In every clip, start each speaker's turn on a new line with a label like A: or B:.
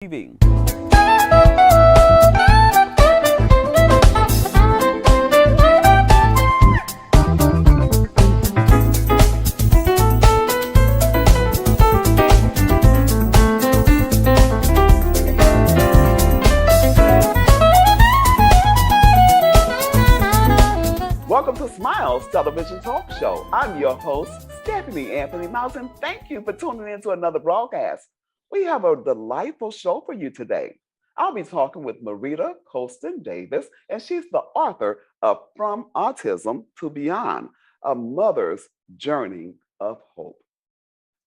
A: TV. Welcome to Smiles Television Talk Show. I'm your host, Stephanie Anthony Miles, and thank you for tuning in to another broadcast. We have a delightful show for you today. I'll be talking with Marietta Colston-Davis, and she's the author of From Autism to Beyond, A Mother's Journey of Hope.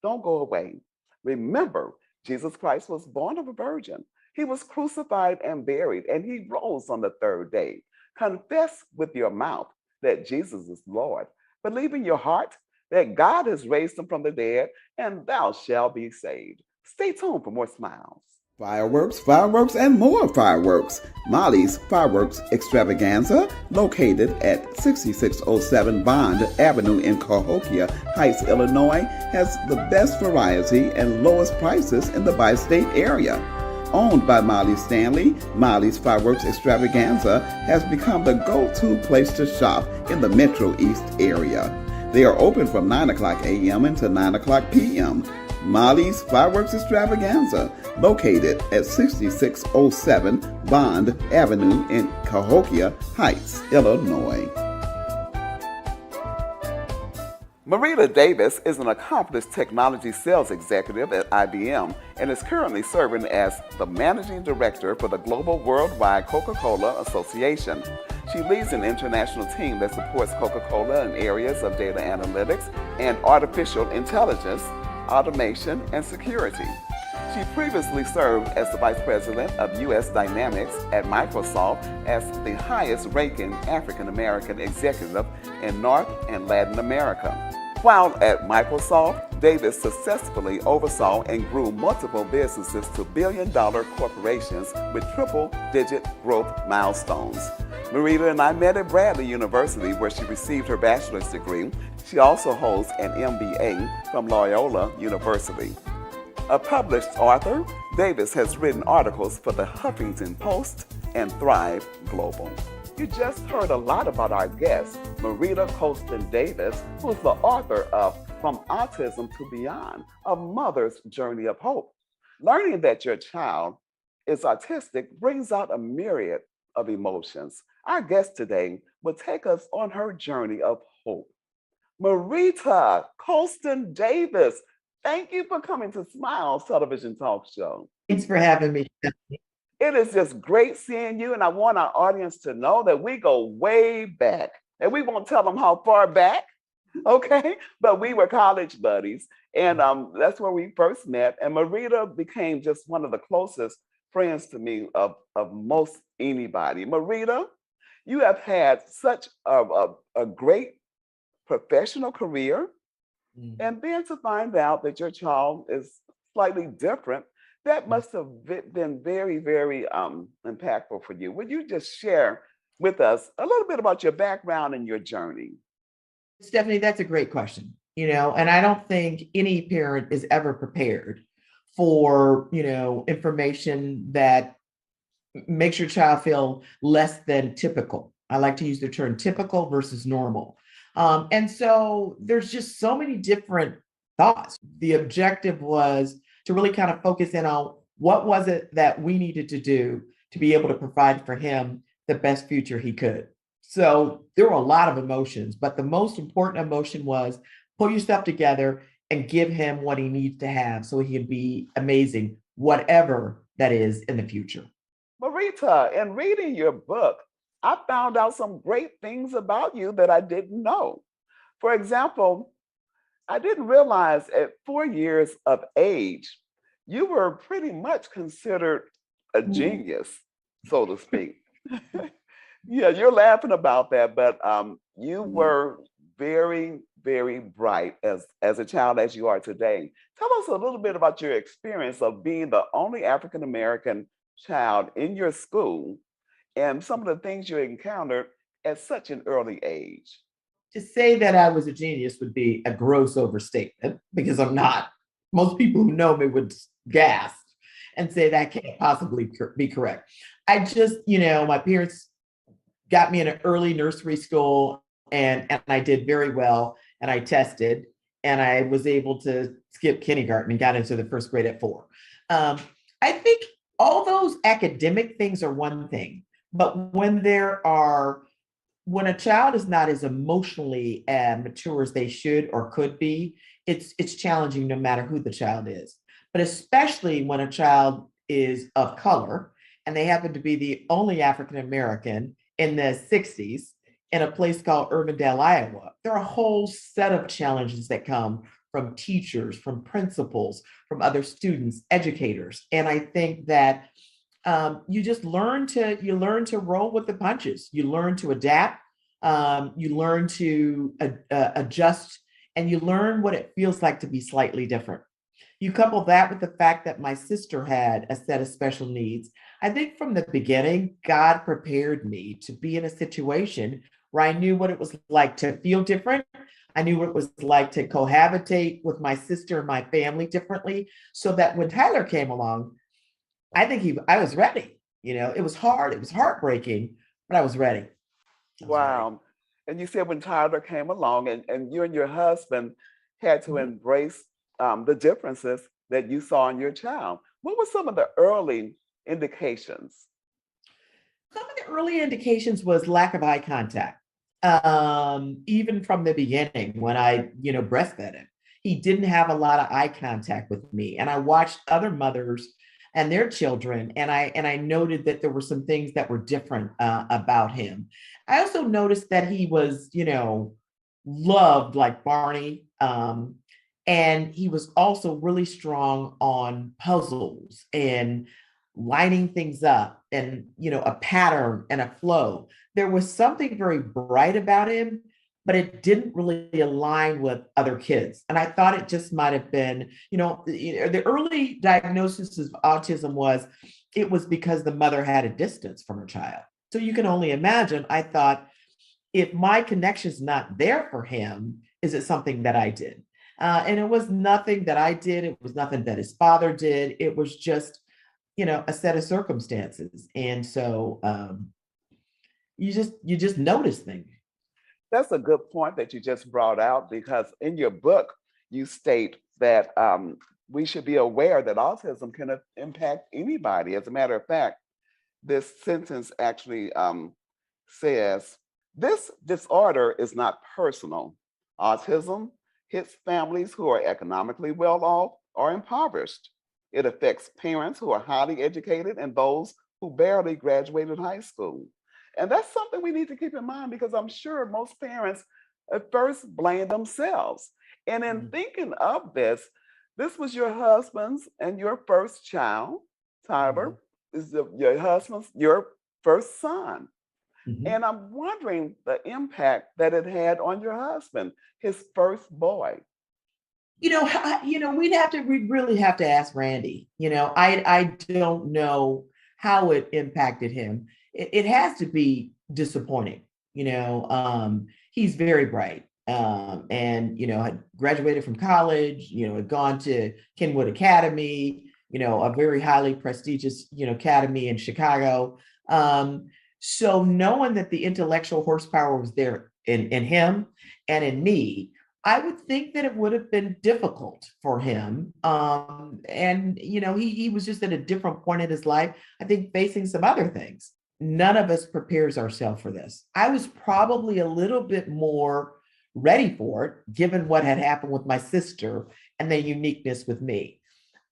A: Don't go away. Remember, Jesus Christ was born of a virgin. He was crucified and buried, and he rose on the third day. Confess with your mouth that Jesus is Lord. Believe in your heart that God has raised him from the dead, and thou shalt be saved. Stay tuned for more smiles.
B: Fireworks, fireworks, and more fireworks. Molly's Fireworks Extravaganza, located at 6607 Bond Avenue in Cahokia Heights, Illinois, has the best variety and lowest prices in the bi-state area. Owned by Molly Stanley, Molly's Fireworks Extravaganza has become the go-to place to shop in the Metro East area. They are open from 9 o'clock a.m. until 9 o'clock p.m. Molly's Fireworks Extravaganza, located at 6607 Bond Avenue in Cahokia Heights, Illinois.
A: Marietta Davis is an accomplished technology sales executive at IBM and is currently serving as the managing director for the Global Worldwide Coca-Cola Association. She leads an international team that supports Coca-Cola in areas of data analytics and artificial intelligence, automation, and security. She previously served as the Vice President of U.S. Dynamics at Microsoft as the highest-ranking African-American executive in North and Latin America. While at Microsoft, Davis successfully oversaw and grew multiple businesses to billion-dollar corporations with triple-digit growth milestones. Marietta and I met at Bradley University, where she received her bachelor's degree. She also holds an MBA from Loyola University. A published author, Davis has written articles for the Huffington Post and Thrive Global. You just heard a lot about our guest, Marietta Colston-Davis, who is the author of From Autism to Beyond, A Mother's Journey of Hope. Learning that your child is autistic brings out a myriad of emotions. Our guest today will take us on her journey of hope. Marietta Colston-Davis, thank you for coming to Smiles Television Talk Show.
C: Thanks for having me.
A: It is just great seeing you, and I want our audience to know that we go way back. And we won't tell them how far back, okay? But we were college buddies, and that's where we first met. And Marietta became just one of the closest friends to me of most anybody. Marietta, you have had such a great professional career, and then to find out that your child is slightly different, that must have been very, very impactful for you. Would you just share with us a little bit about your background and your journey?
C: Stephanie, that's a great question. And I don't think any parent is ever prepared for, information that makes your child feel less than typical. I like to use the term typical versus normal. And so there's just so many different thoughts. The objective was to really kind of focus in on what was it that we needed to do to be able to provide for him the best future he could. So there were a lot of emotions, but the most important emotion was pull yourself together and give him what he needs to have so he can be amazing, whatever that is in the future.
A: Marietta, in reading your book, I found out some great things about you that I didn't know. For example, I didn't realize at 4 years of age, you were pretty much considered a genius, so to speak. Yeah, you're laughing about that, but you were very, very bright as a child as you are today. Tell us a little bit about your experience of being the only African American child in your school and some of the things you encountered at such an early age.
C: To say that I was a genius would be a gross overstatement because I'm not. Most people who know me would gasp. and say that can't possibly be correct. I just, my parents got me in an early nursery school, and I did very well, and I tested, and I was able to skip kindergarten and got into the first grade at 4. I think all those academic things are one thing, but when a child is not as emotionally mature as they should or could be, it's challenging no matter who the child is. But especially when a child is of color and they happen to be the only African American in the 60s in a place called Urbandale, Iowa, there are a whole set of challenges that come from teachers, from principals, from other students, educators. And I think that you just learn to roll with the punches. You learn to adapt. You learn to adjust, and you learn what it feels like to be slightly different. You couple that with the fact that my sister had a set of special needs. I think from the beginning, God prepared me to be in a situation where I knew what it was like to feel different. I knew what it was like to cohabitate with my sister and my family differently, so that when Tyler came along, I was ready. It was hard. It was heartbreaking, but I was ready. I was ready.
A: Wow. And you said when Tyler came along and you and your husband had to
C: Mhm.
A: embrace the differences that you saw in your child. What were some of the early indications?
C: Some of the early indications was lack of eye contact. Even from the beginning, when I, breastfed him, he didn't have a lot of eye contact with me. And I watched other mothers and their children, and I noted that there were some things that were different about him. I also noticed that he was, loved like Barney. And he was also really strong on puzzles and lining things up, and a pattern and a flow. There was something very bright about him, but it didn't really align with other kids. And I thought it just might have been, the early diagnosis of autism was because the mother had a distance from her child. So you can only imagine. I thought, if my connection's not there for him, is it something that I did? And it was nothing that I did. It was nothing that his father did. It was just, a set of circumstances. And so you just notice things.
A: That's a good point that you just brought out because in your book, you state that we should be aware that autism can impact anybody. As a matter of fact, this sentence actually says, this disorder is not personal. Autism hits families who are economically well off or impoverished. It affects parents who are highly educated and those who barely graduated high school. And that's something we need to keep in mind because I'm sure most parents at first blame themselves. And in
C: Mhm.
A: thinking of this, this was your husband's and your first child, Tyler,
C: Mhm.
A: your husband's, your first son.
C: Mhm.
A: And I'm wondering the impact that it had on your husband, his first boy.
C: We'd really have to ask Randy. I don't know how it impacted him. It has to be disappointing. He's very bright, and had graduated from college. Had gone to Kenwood Academy. A very highly prestigious academy in Chicago. So knowing that the intellectual horsepower was there in him and in me, I would think that it would have been difficult for him. And he was just at a different point in his life, I think, facing some other things. None of us prepares ourselves for this. I was probably a little bit more ready for it, given what had happened with my sister and the uniqueness with me.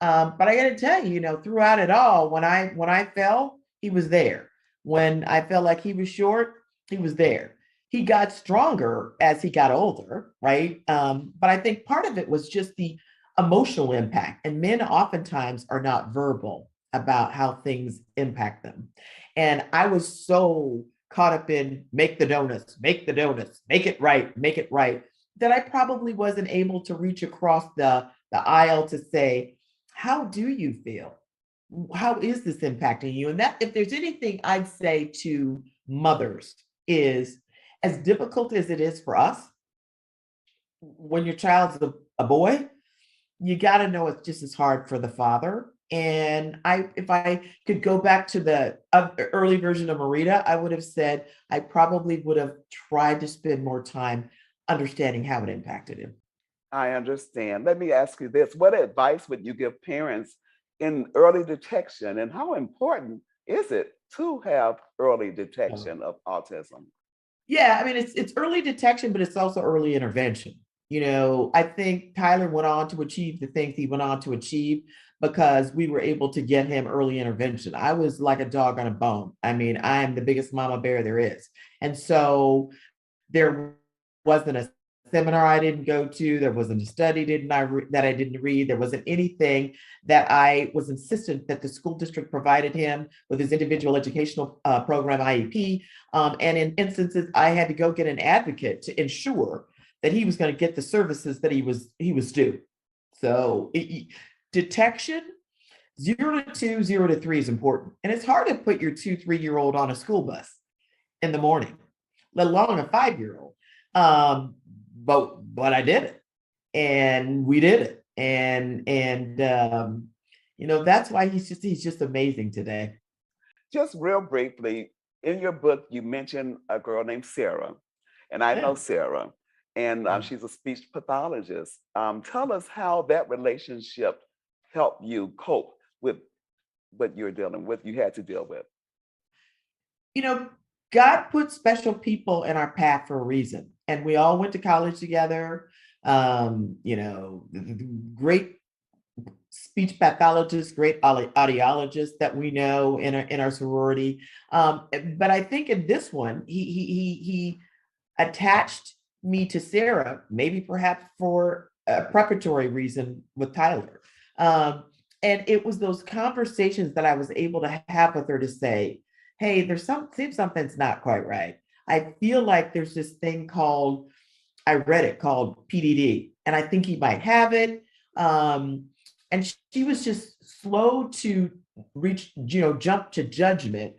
C: But I got to tell you, throughout it all, when I fell, he was there. When I felt like he was short, he was there. He got stronger as he got older, right? But I think part of it was just the emotional impact. And men oftentimes are not verbal about how things impact them. And I was so caught up in make the donuts, make it right, that I probably wasn't able to reach across the aisle to say, how do you feel? How is this impacting you? And that, if there's anything I'd say to mothers, is as difficult as it is for us when your child's a boy, you got to know it's just as hard for the father. And if I could go back to the early version of Marita, I would have said I probably would have tried to spend more time understanding how it impacted him.
A: I understand. Let me ask you this. What advice would you give parents in early detection, and how important is it to have early
C: Oh.
A: detection of autism?
C: Yeah, I mean it's early detection, but it's also early intervention. I think Tyler went on to achieve the things he went on to achieve because we were able to get him early intervention. I was like a dog on a bone. I mean, I am the biggest mama bear there is. And so there wasn't a seminar I didn't go to. There wasn't a study that I didn't read. There wasn't anything that I was insistent that the school district provided him with his individual educational program IEP. And in instances, I had to go get an advocate to ensure that he was going to get the services that he was due. So detection 0 to 2, 0 to 3 is important, and it's hard to put your 2, 3-year-old on a school bus in the morning, let alone a 5-year-old. But I did it, and we did it, and that's why he's just amazing today.
A: Just real briefly, in your book, you mentioned a girl named Sarah, and I know
C: Yeah.
A: Sarah, and
C: Yeah.
A: she's a speech pathologist. Tell us how that relationship helped you cope with what you're dealing with, you had to deal with.
C: You know, God put special people in our path for a reason, and we all went to college together. Great speech pathologists, great audiologists that we know in our sorority. But I think in this one, he attached me to Sarah, maybe perhaps for a preparatory reason with Tyler. And it was those conversations that I was able to have with her to say, hey, seems something's not quite right. I feel like there's this thing called, I read it called PDD, and I think he might have it. And she was just slow to jump to judgment.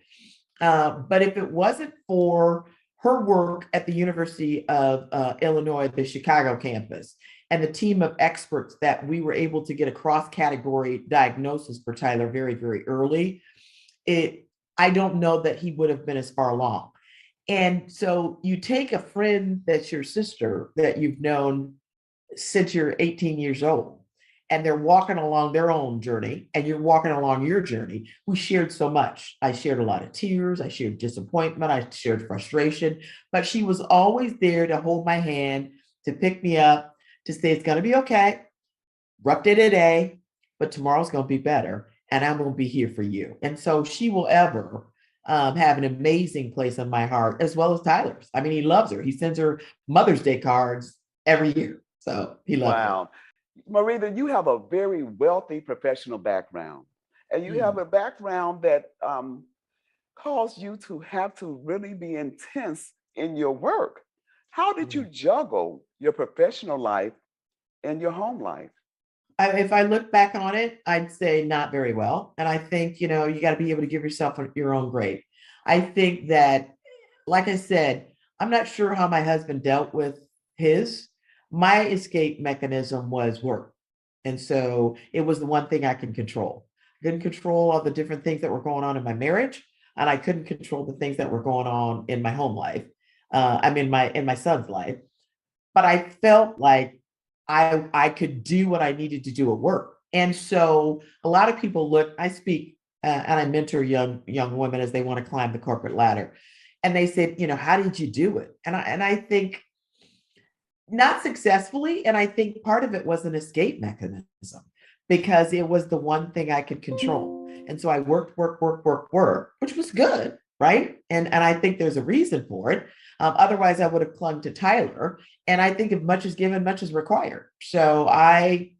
C: But if it wasn't for her work at the University of Illinois, the Chicago campus, and the team of experts that we were able to get a cross-category diagnosis for Tyler very, very early, I don't know that he would have been as far along. And so you take a friend that's your sister that you've known since you're 18 years old, and they're walking along their own journey, and you're walking along your journey. We shared so much. I shared a lot of tears. I shared disappointment. I shared frustration, but she was always there to hold my hand, to pick me up, to say, it's going to be okay. Rough day today, but tomorrow's going to be better. And I'm going to be here for you. And so she will ever have an amazing place in my heart, as well as Tyler's. I mean, he loves her. He sends her Mother's Day cards every year. So he loves her.
A: Wow. Marita, you have a very wealthy professional background, and you have
C: Mm.
A: a background that caused you to have to really be intense in your work. How did you juggle your professional life and your home life?
C: If I look back on it, I'd say not very well. And I think, you got to be able to give yourself your own grade. I think that, like I said, I'm not sure how my husband dealt with his. My escape mechanism was work. And so it was the one thing I can control. I couldn't control all the different things that were going on in my marriage, and I couldn't control the things that were going on in my home life. I'm in my son's life, but I felt like I could do what I needed to do at work. And so a lot of people look, I speak and I mentor young women as they want to climb the corporate ladder. And they said, how did you do it? And I think not successfully. And I think part of it was an escape mechanism because it was the one thing I could control. And so I worked, which was good, right? And I think there's a reason for it. Otherwise, I would have clung to Tyler. And I think if much is given, much is required. So I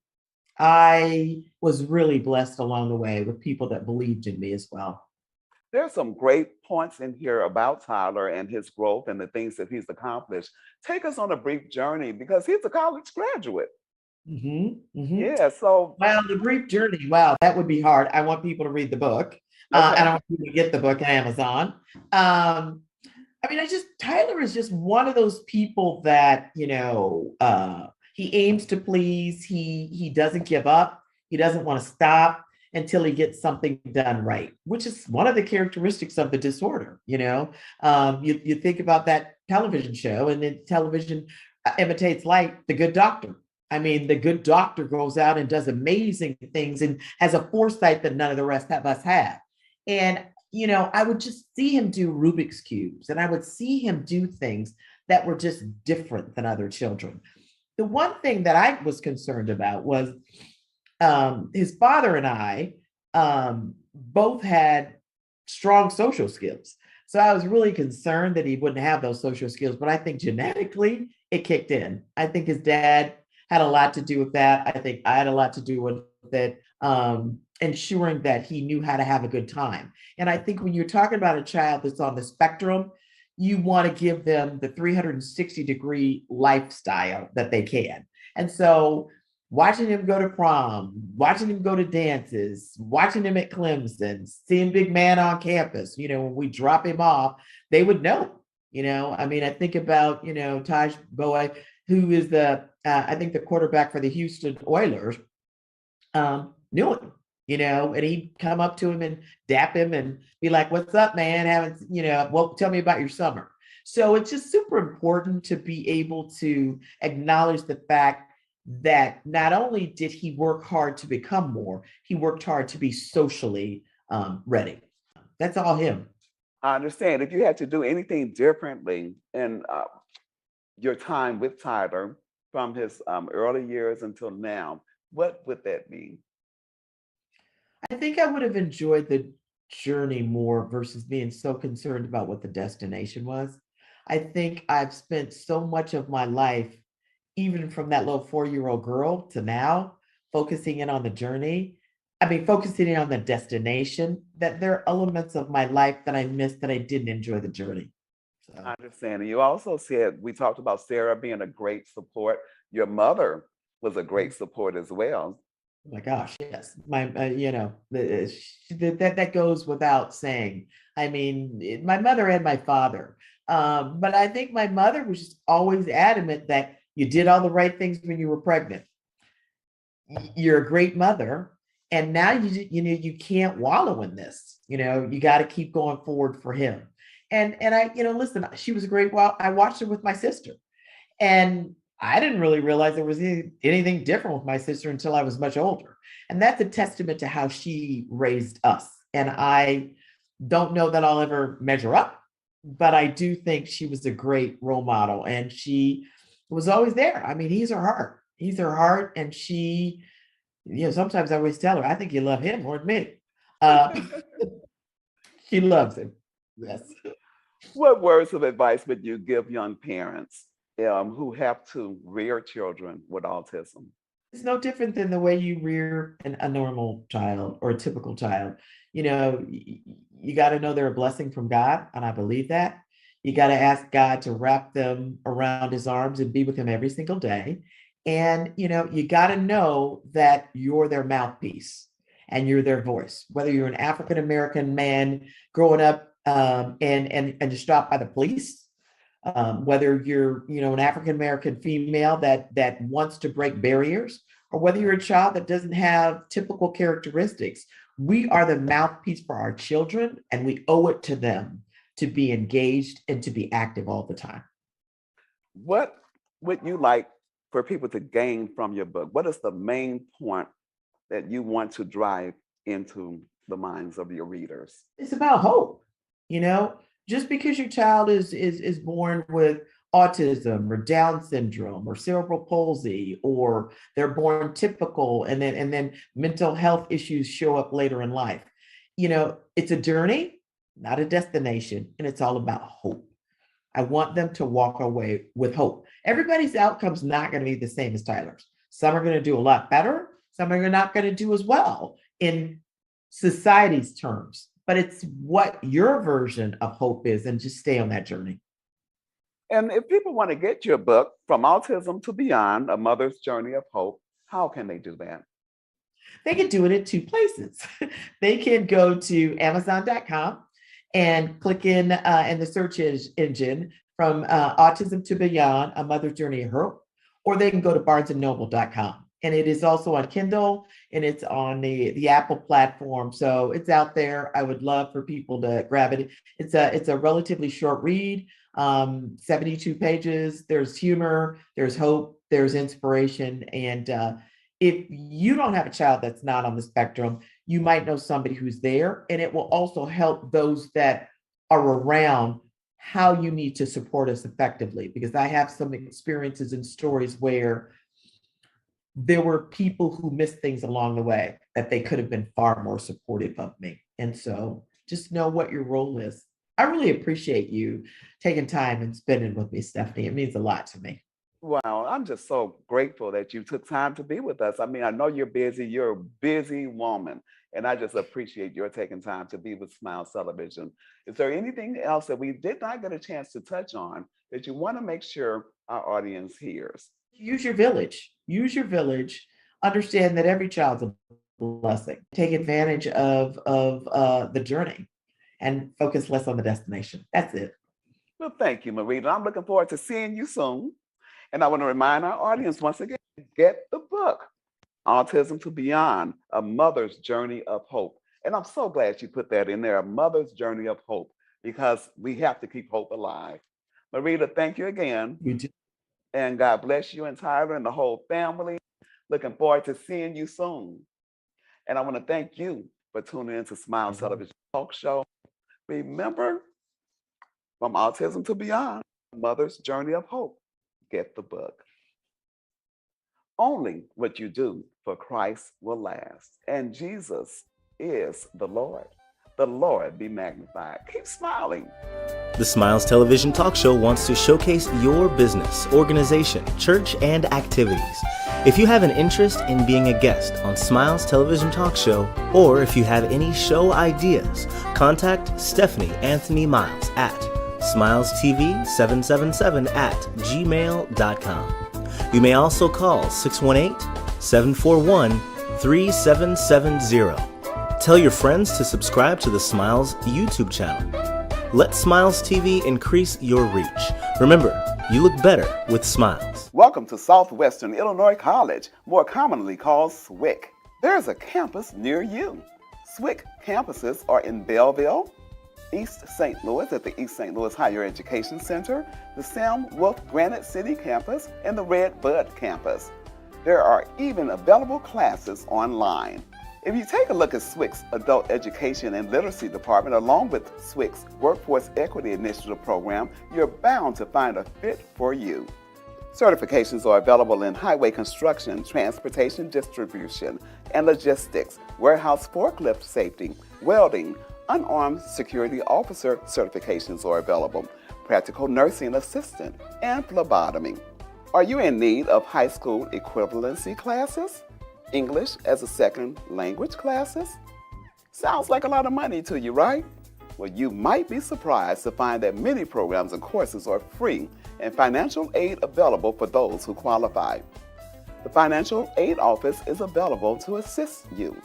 C: was really blessed along the way with people that believed in me as well.
A: There's some great points in here about Tyler and his growth and the things that he's accomplished. Take us on a brief journey because he's a college graduate.
C: Hmm.
A: Yeah, so
C: Well, the brief journey, wow, that would be hard. I want people to read the book, and
A: okay.
C: I want people to get the book on Amazon. I mean, Tyler is just one of those people that, he aims to please. He doesn't give up. He doesn't want to stop. until he gets something done right, which is one of the characteristics of the disorder. You think about that television show, and then television imitates life, The Good Doctor. I mean, the good doctor goes out and does amazing things and has a foresight that none of the rest of us have. And, I would just see him do Rubik's Cubes, and I would see him do things that were just different than other children. The one thing that I was concerned about was his father and I both had strong social skills. So I was really concerned that he wouldn't have those social skills, but I think genetically it kicked in. I think his dad had a lot to do with that. I think I had a lot to do with it, ensuring that he knew how to have a good time. And I think when you're talking about a child that's on the spectrum, you want to give them the 360-degree lifestyle that they can. And so watching him go to prom, watching him go to dances, watching him at Clemson, seeing big man on campus, when we drop him off, they would know. I mean, I think about, Taj Bowie, who is I think the quarterback for the Houston Oilers, knew him, and he'd come up to him and dap him and be like, "What's up, man? Well, tell me about your summer." So it's just super important to be able to acknowledge the fact that not only did he work hard to become more, he worked hard to be socially ready. That's all him.
A: I understand. If you had to do anything differently in your time with Tyler from his early years until now, what would that be?
C: I think I would have enjoyed the journey more versus being so concerned about what the destination was. I think I've spent so much of my life, even from that little 4-year-old girl to now, focusing in on the journey. I mean, focusing in on the destination, that there are elements of my life that I missed that I didn't enjoy the journey.
A: I
C: So,
A: understand. And you also said, we talked about Sarah being a great support. Your mother was a
C: mm,
A: great support as well.
C: oh my gosh, yes, that goes without saying. I mean, my mother and my father, but I think my mother was just always adamant that you did all the right things when you were pregnant. You're a great mother, and now you can't wallow in this. You got to keep going forward for him. And I, listen, she was a great. Well, I watched her with my sister, and I didn't really realize there was anything different with my sister until I was much older. And that's a testament to how she raised us. And I don't know that I'll ever measure up, but I do think she was a great role model, and she was always there. I mean, he's her heart. He's her heart. And she, sometimes I always tell her, I think you love him more than me. Uh, she loves him. Yes.
A: What words of advice would you give young parents who have to rear children with autism?
C: It's no different than the way you rear a normal child or a typical child. You got to know they're a blessing from God, and I believe that. You got to ask God to wrap them around his arms and be with him every single day. And, you got to know that you're their mouthpiece and you're their voice, whether you're an African American man growing up and just stopped by the police, whether you're, an African American female that wants to break barriers, or whether you're a child that doesn't have typical characteristics. We are the mouthpiece for our children, and we owe it to them to be engaged and to be active all the time.
A: What would you like for people to gain from your book? What is the main point that you want to drive into the minds of your readers?
C: It's about hope. Just because your child is born with autism or Down syndrome or cerebral palsy, or they're born typical and then mental health issues show up later in life. It's a journey, not a destination, and it's all about hope. I want them to walk away with hope. Everybody's outcome's not going to be the same as Tyler's. Some are going to do a lot better. Some are not going to do as well in society's terms. But it's what your version of hope is, and just stay on that journey.
A: And if people want to get your book, From Autism to Beyond, A Mother's Journey of Hope, how can they do that?
C: They can do it in 2 places. They can go to Amazon.com and click in the search engine, From Autism to Beyond, A Mother's Journey of Hope, or they can go to BarnesandNoble.com and it is also on Kindle, and it's on the Apple platform. So it's out there. I would love for people to grab it. It's a relatively short read, 72 pages. There's humor, there's hope, there's inspiration. And if you don't have a child that's not on the spectrum, you might know somebody who's there, and it will also help those that are around how you need to support us effectively. Because I have some experiences and stories where there were people who missed things along the way that they could have been far more supportive of me. And so just know what your role is. I really appreciate you taking time and spending with me, Stephanie. It means a lot to me.
A: Wow, I'm just so grateful that you took time to be with us. I mean, I know you're busy, you're a busy woman, and I just appreciate your taking time to be with Smiles Television. Is there anything else that we did not get a chance to touch on that you want to make sure our audience hears?
C: Use your village. Use your village. Understand that every child's a blessing. Take advantage of the journey and focus less on the destination. That's it.
A: Well, thank you, Marietta. I'm looking forward to seeing you soon. And I want to remind our audience once again, get the book, Autism to Beyond, A Mother's Journey of Hope. And I'm so glad you put that in there, A Mother's Journey of Hope, because we have to keep hope alive. Marietta, thank you again.
C: You do.
A: And God bless you and Tyler and the whole family. Looking forward to seeing you soon. And I want to thank you for tuning in to Smiles Television Talk Show. Remember, from Autism to Beyond, A Mother's Journey of Hope. Get the book. Only what you do for Christ will last. And Jesus is the Lord. The Lord be magnified. Keep smiling.
D: The Smiles Television Talk Show wants to showcase your business, organization, church, and activities. If you have an interest in being a guest on Smiles Television Talk Show, or if you have any show ideas, contact Stephanie Anthony Miles at SmilesTV777@gmail.com. You may also call 618-741-3770. Tell your friends to subscribe to the Smiles YouTube channel. Let Smiles TV increase your reach. Remember, you look better with smiles.
A: Welcome to Southwestern Illinois College, more commonly called SWIC. There's a campus near you. SWIC campuses are in Belleville, East St. Louis at the East St. Louis Higher Education Center, the Sam Wolf Granite City campus, and the Red Bud campus. There are even available classes online. If you take a look at SWIC's Adult Education and Literacy Department along with SWIC's Workforce Equity Initiative program, you're bound to find a fit for you. Certifications are available in highway construction, transportation distribution, and logistics, warehouse forklift safety, welding, unarmed security officer certifications are available, practical nursing assistant, and phlebotomy. Are you in need of high school equivalency classes? English as a second language classes? Sounds like a lot of money to you, right? Well, you might be surprised to find that many programs and courses are free and financial aid available for those who qualify. The Financial Aid Office is available to assist you.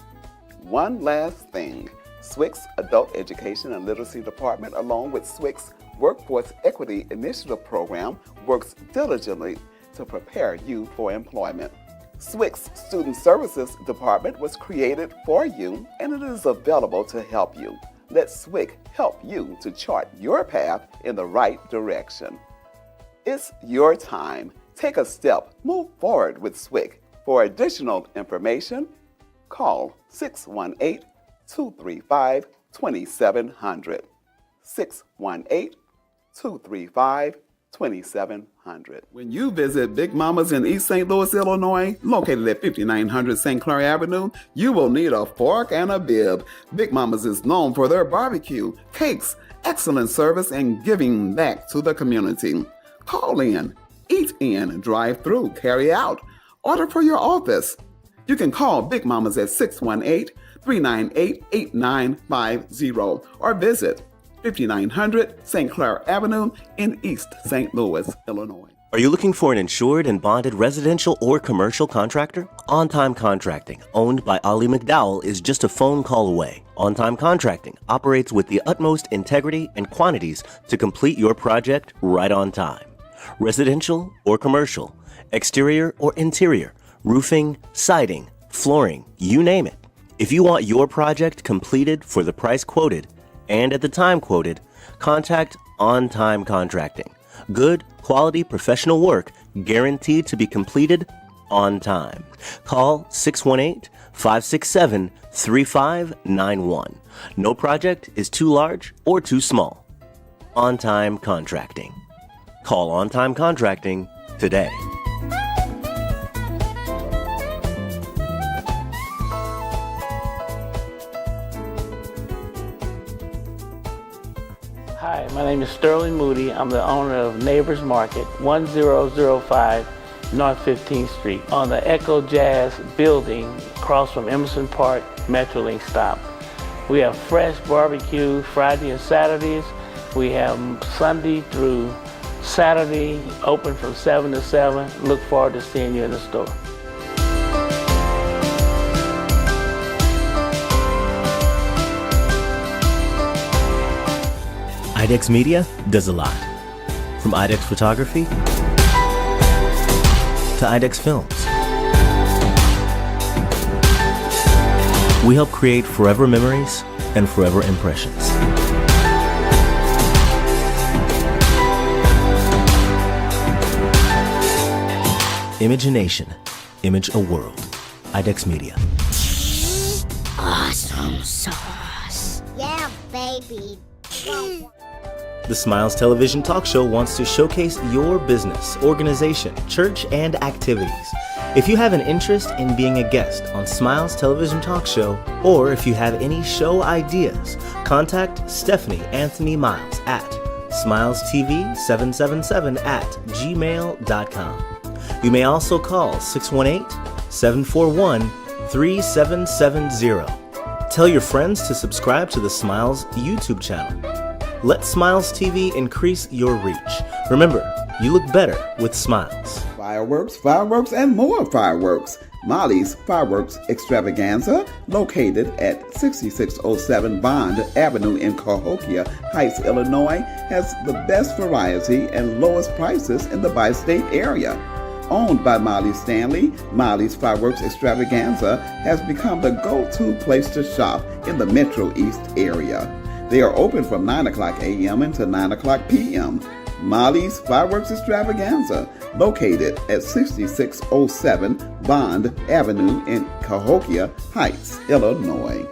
A: One last thing, SWIC's Adult Education and Literacy Department, along with SWIC's Workforce Equity Initiative program, works diligently to prepare you for employment. SWIC's Student Services Department was created for you, and it is available to help you. Let SWIC help you to chart your path in the right direction. It's your time. Take a step. Move forward with SWIC. For additional information, call 618-235-2700. 618-235-2700.
B: When you visit Big Mama's in East St. Louis, Illinois, located at 5900 St. Clair Avenue, you will need a fork and a bib. Big Mama's is known for their barbecue, cakes, excellent service, and giving back to the community. Call in, eat in, drive through, carry out, order for your office. You can call Big Mama's at 618-398-8950 or visit 5900 St. Clair Avenue in East St. Louis, Illinois.
D: Are you looking for an insured and bonded residential or commercial contractor? On Time Contracting, owned by Ali McDowell, is just a phone call away. On Time Contracting operates with the utmost integrity and quantities to complete your project right on time. Residential or commercial, exterior or interior, roofing, siding, flooring, you name it. If you want your project completed for the price quoted and at the time quoted, contact On Time Contracting. Good, quality, professional work guaranteed to be completed on time. Call 618-567-3591. No project is too large or too small. On Time Contracting. Call On Time Contracting today.
E: Hi, my name is Sterling Moody. I'm the owner of Neighbors Market, 1005 North 15th Street, on the Echo Jazz building across from Emerson Park Metrolink stop. We have fresh barbecue Friday and Saturdays. We have Sunday through Saturday, open from 7 to 7. Look forward to seeing you in the store.
D: IDEX Media does a lot. From IDEX Photography to IDEX Films. We help create forever memories and forever impressions. Imagination, image a world. IDEX Media.
F: Awesome sauce. Yeah, baby.
D: The Smiles Television Talk Show wants to showcase your business, organization, church, and activities. If you have an interest in being a guest on Smiles Television Talk Show, or if you have any show ideas, contact Stephanie Anthony Miles at SmilesTV777@gmail.com. You may also call 618-741-3770. Tell your friends to subscribe to the Smiles YouTube channel. Let Smiles TV increase your reach. Remember, you look better with smiles.
B: Fireworks, and more fireworks. Molly's Fireworks Extravaganza, located at 6607 Bond Avenue in Cahokia Heights, Illinois, has the best variety and lowest prices in the bi-state area. Owned by Molly Stanley, Molly's Fireworks Extravaganza has become the go-to place to shop in the Metro East area. They are open from 9 o'clock a.m. until 9 o'clock p.m. Molly's Fireworks Extravaganza, located at 6607 Bond Avenue in Cahokia Heights, Illinois.